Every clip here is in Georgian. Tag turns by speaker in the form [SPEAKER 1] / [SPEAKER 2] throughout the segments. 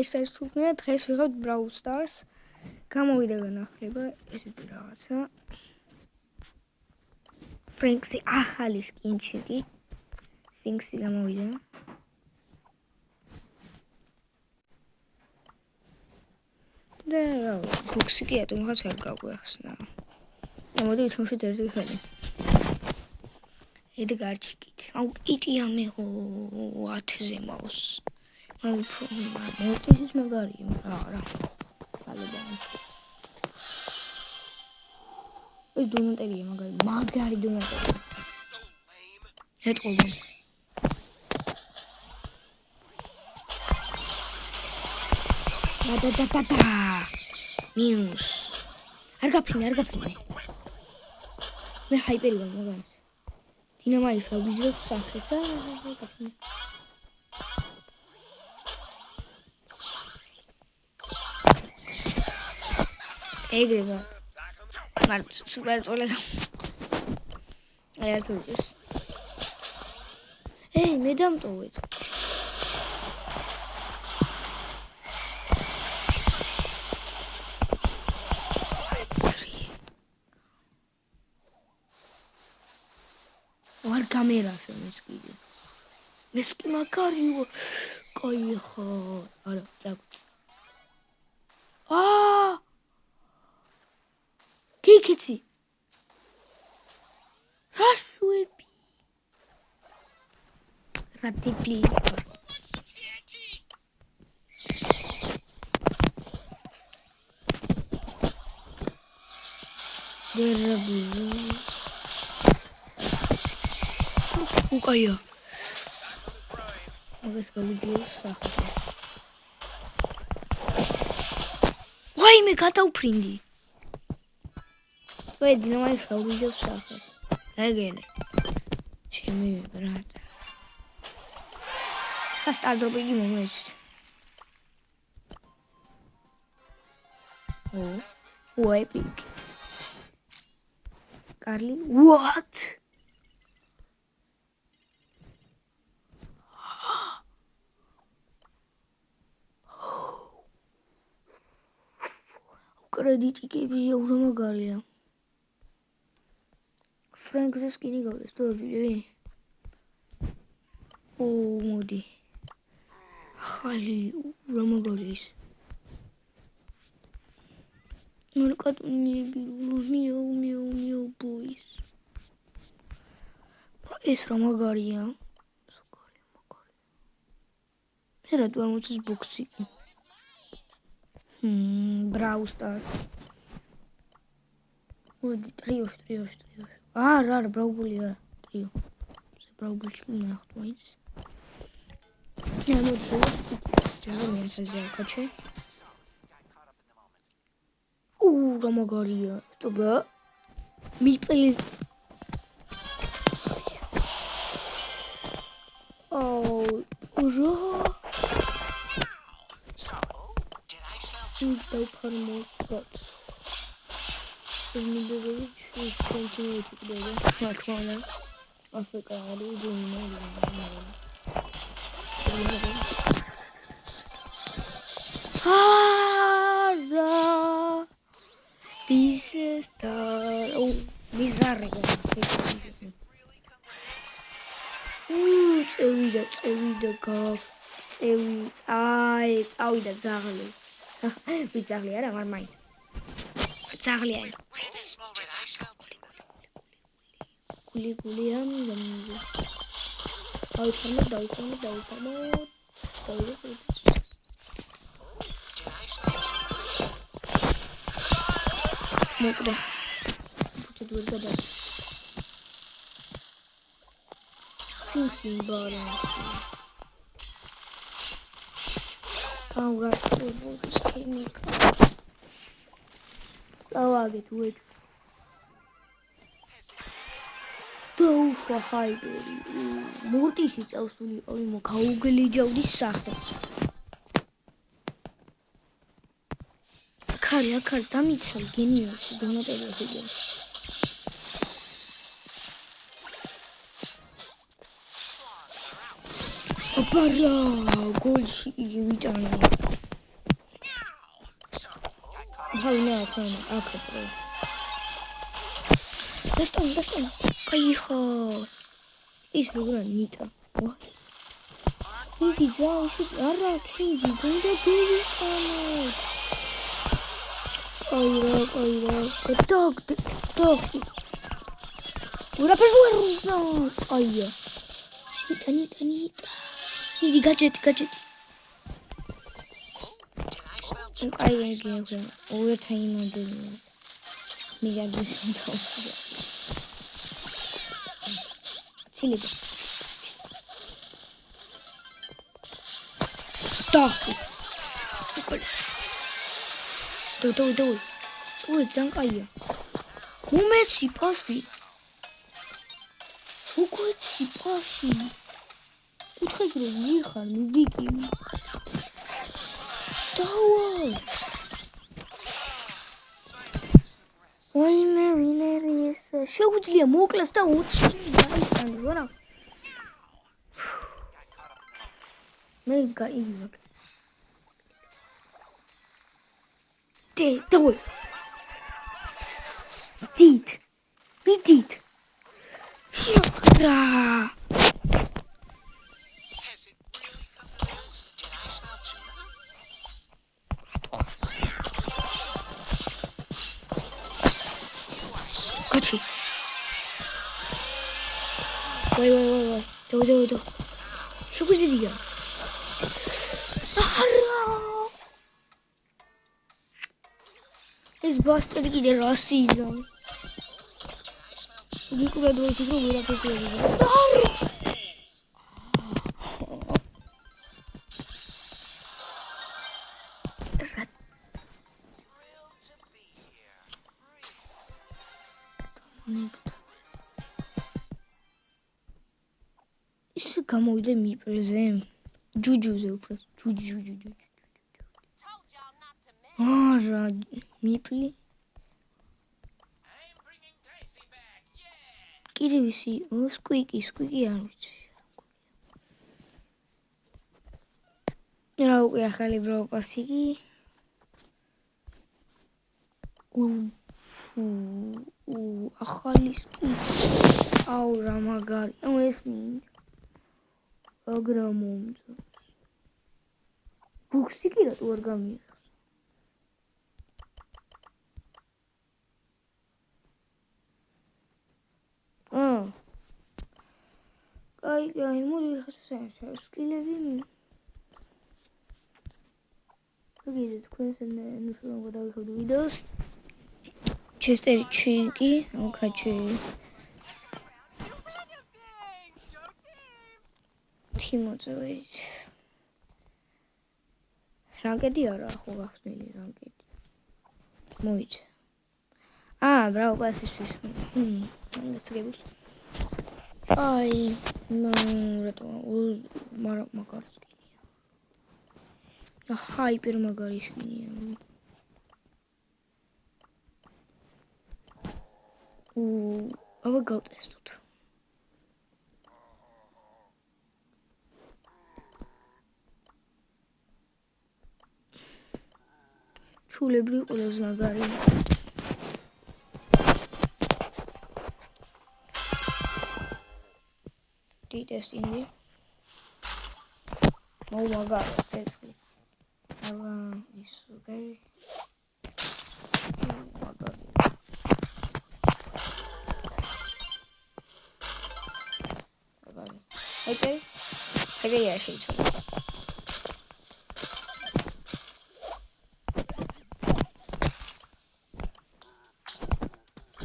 [SPEAKER 1] ეს არის თურმე დღეს ვიღებთ Brawl Stars. გამოვიდა განახლება ესეთი რაღაცა. Franksy ახალი სკინჩიკი. Franksy გამოვიდა. და ბოქსი კი ატომღაც არ გაგვეხსნა. მოდი თუმცა ერთი ხელი. Edgar Chikit. Au იტია მეგო 10-ზე მავს. მოვწისის მაგარია, არა. ალებანი. ეს დონატერია მაგარი დონატერია. ეტყობა. და. მინუს. არ გაფრინე. მე ჰაიპერი ვარ მაგას. დინამაის გავიძროთ სახესა. ეგრევა. მართ სუპერ წოლე. აი არ თუდეს. მე დამტოვეთ. არ გამერაშო მესკიდე. მესკი მაგარიო. კაი ხარ. არა, წაგვწ. კიკიცი. რასუები. რატიპლი. დერაბი. უკაია. მაგას გავიძიოს სახე. ვაიმე გადავფრინდი. ვაი დინამაის გავიძიოს სახეს. ეგენე. ჩემი ბრატა. სტარდროპინგი მომეცით. ეპიკ. კარლი. What? კრედიტიკები ეურო მაგარია. ფრენკზე სკინი გავდეს თუ ვიდეო. მოდი. ხალი რა მაგარია ის. ნორკატუნიები მიო ბოის. ეს რა მაგარია. მაგარია. რა თუ არ მოწეს ბოქსი. Brawl Stars. მოდი ტრიო. არა, ბრაუბული არა, ტრიო. ზე ბრაუბულში ნახტ მაინც. მოდი. ჯერომი ასაზე აკაჩე. რა მაგარია. სტოპა. Me please. რა. Don't put more but in the village is continue to do that one Africa this is the bizarre it's out the zagli. Bizarrely, I don't mind. Bizarrely. Kuli, I get wait. Go for high baby. Notice it's also the Kaugli Jody Sakas. Karia Kartami Salginius, do not ever again. აბარა გოლში იგი ვიტანა ხალნა აკეთე დასტან კაიხო ის როგორ ნიტა იგი ძაის არა კენჯი გუნდა გივიტანო აირა დოგ ურაფეს ვერუზა აია ნიტა იგი გაჭეთი აი იგი ოვერტაიმამდე მიგადის თავს ცილები დო წუე ძანყაია უმეცი ფასი უკვეცი ფასი უთხეს რომ მიხარ მიბიკი დავა ვაიმე ვინერი ეს შეუძლია მოკლას და 20 დაიწანო რა მე გაიგე დე ვიდით რა გაჩი ვაი დო შეგვიძლია არა ეს ბასტერი კიდე რა სიზა ვიკურა დროით რომ ვერაფერს ვერ ის გამოვიდა მიპრეზე ჯუჯუზე უფრო ჯუჯუ არა მიპლი კიდე ვისი სკვიკი არ ვიცი რა უკვე ახალი ბროპასიკი ახალი სკი აუ რა მაგარი ეს აგრა მომწონს ბუქსი კი რატო არ გამიიღეს აი მოდი ხასო სკილები ვიგეთ თქვენს ნუსლან გადავიხავდე ვიდეოს ჩესტერი ჩიკი ოკაჩი თიმოწევით რანკედი არა ხო გახსნილი რანკედი მოიცა ბრაო პასისთვის გასაგებია აი რატო მაგარი სკინია ჰაიპერ მაგარი სკინია აბა გავტესტოთ ჩულებრივ ყველაზე მაგარი ტესტინგი მაგარი წესხი აბა ის უკერი მაგარი ოკეი შეიძლება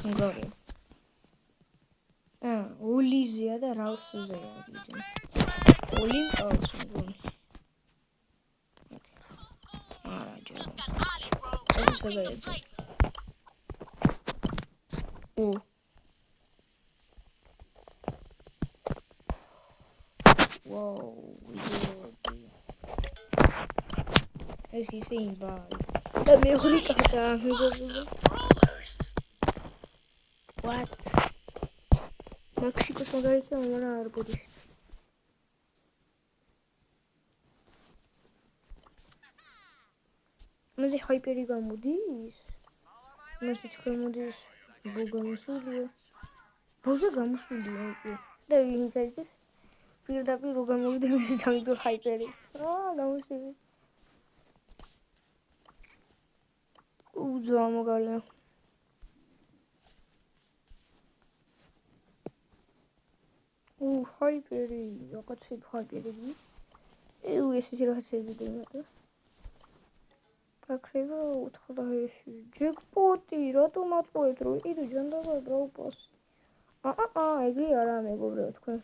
[SPEAKER 1] მაგარი ოლიზია და რაუსზეა ვიდეო ოლი აუსმგონი არა ჯერა ეს გადაეცა ვაუ ეს ისე იმბალი და მე ხრი კახა what Mexico's მაგარი და არა არ ბოდი მოდი ჰაიპერი გამოდის. მასიც გამოდის ბოგამოსულია. ბოზე გამოსულია უკვე. და ვინც არის ეს? პირდაპირ რო გამოვიდა მე სამიდო ჰაიპერი. გამოსული. უძო მოგალია. ჰაიპერი, რაღაცები ჰაიპერები. ესეთი რაღაცები დემატა. აკრება 4-ში. ჯეკპოტი, რატომ ატყუეთ რო იყიდო ჯანდაბა დრაუპას. ეგრე არა მეგობრებო თქვენ.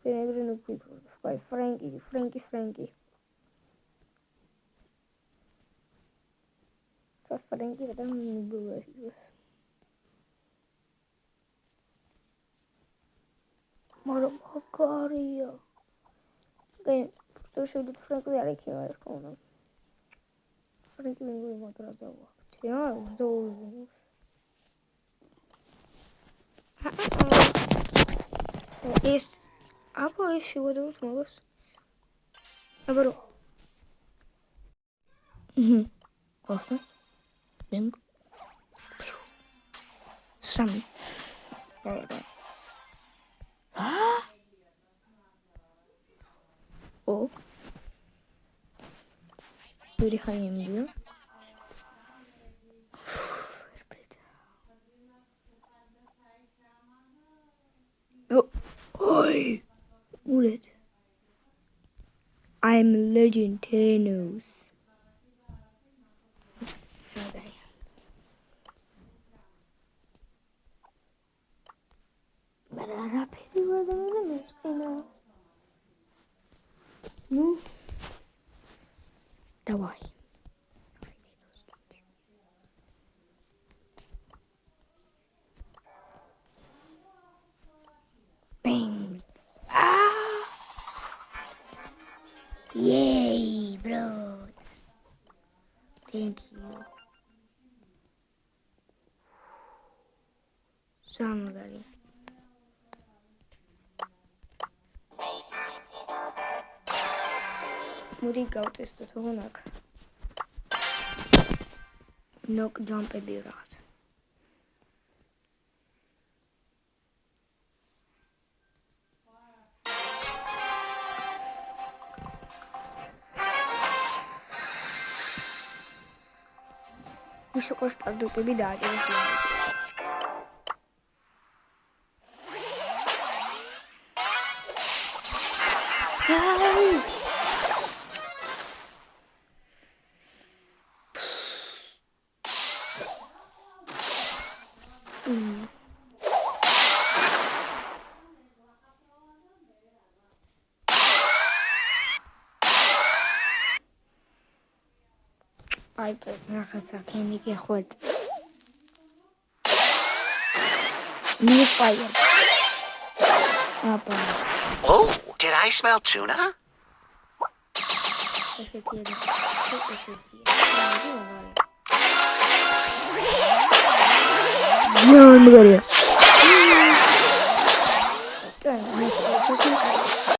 [SPEAKER 1] ეგრე ნუკვიფრობთ. ვაი, ფრენკი. ფრენკი და მიგულეს. მაგრამ ხარია. თუ შევდით ფრენკი არ იქნება ეს კონა. ფრენკი მეგობრებო მოტრა დავახტი. ვზდოვ. ეს აბა ეს შევადოთ მაგას. აბა რო. ყოხა. ბენგ. სამი. აბა. ო. ვირი ხაიმია. Oi! Ulet. I'm Legend Thanos. Bara pediwa da meskina. Nu. Давай. Bang. Yay, bro. Thank you. Samgari. Muri გავტესტოთ ოღონდ. Knock jump-ები რაღაც. Высоко стартупы беда. Ай, нахаса, кеники ход. Не fire.
[SPEAKER 2] Oh, did I smell tuna?
[SPEAKER 1] Я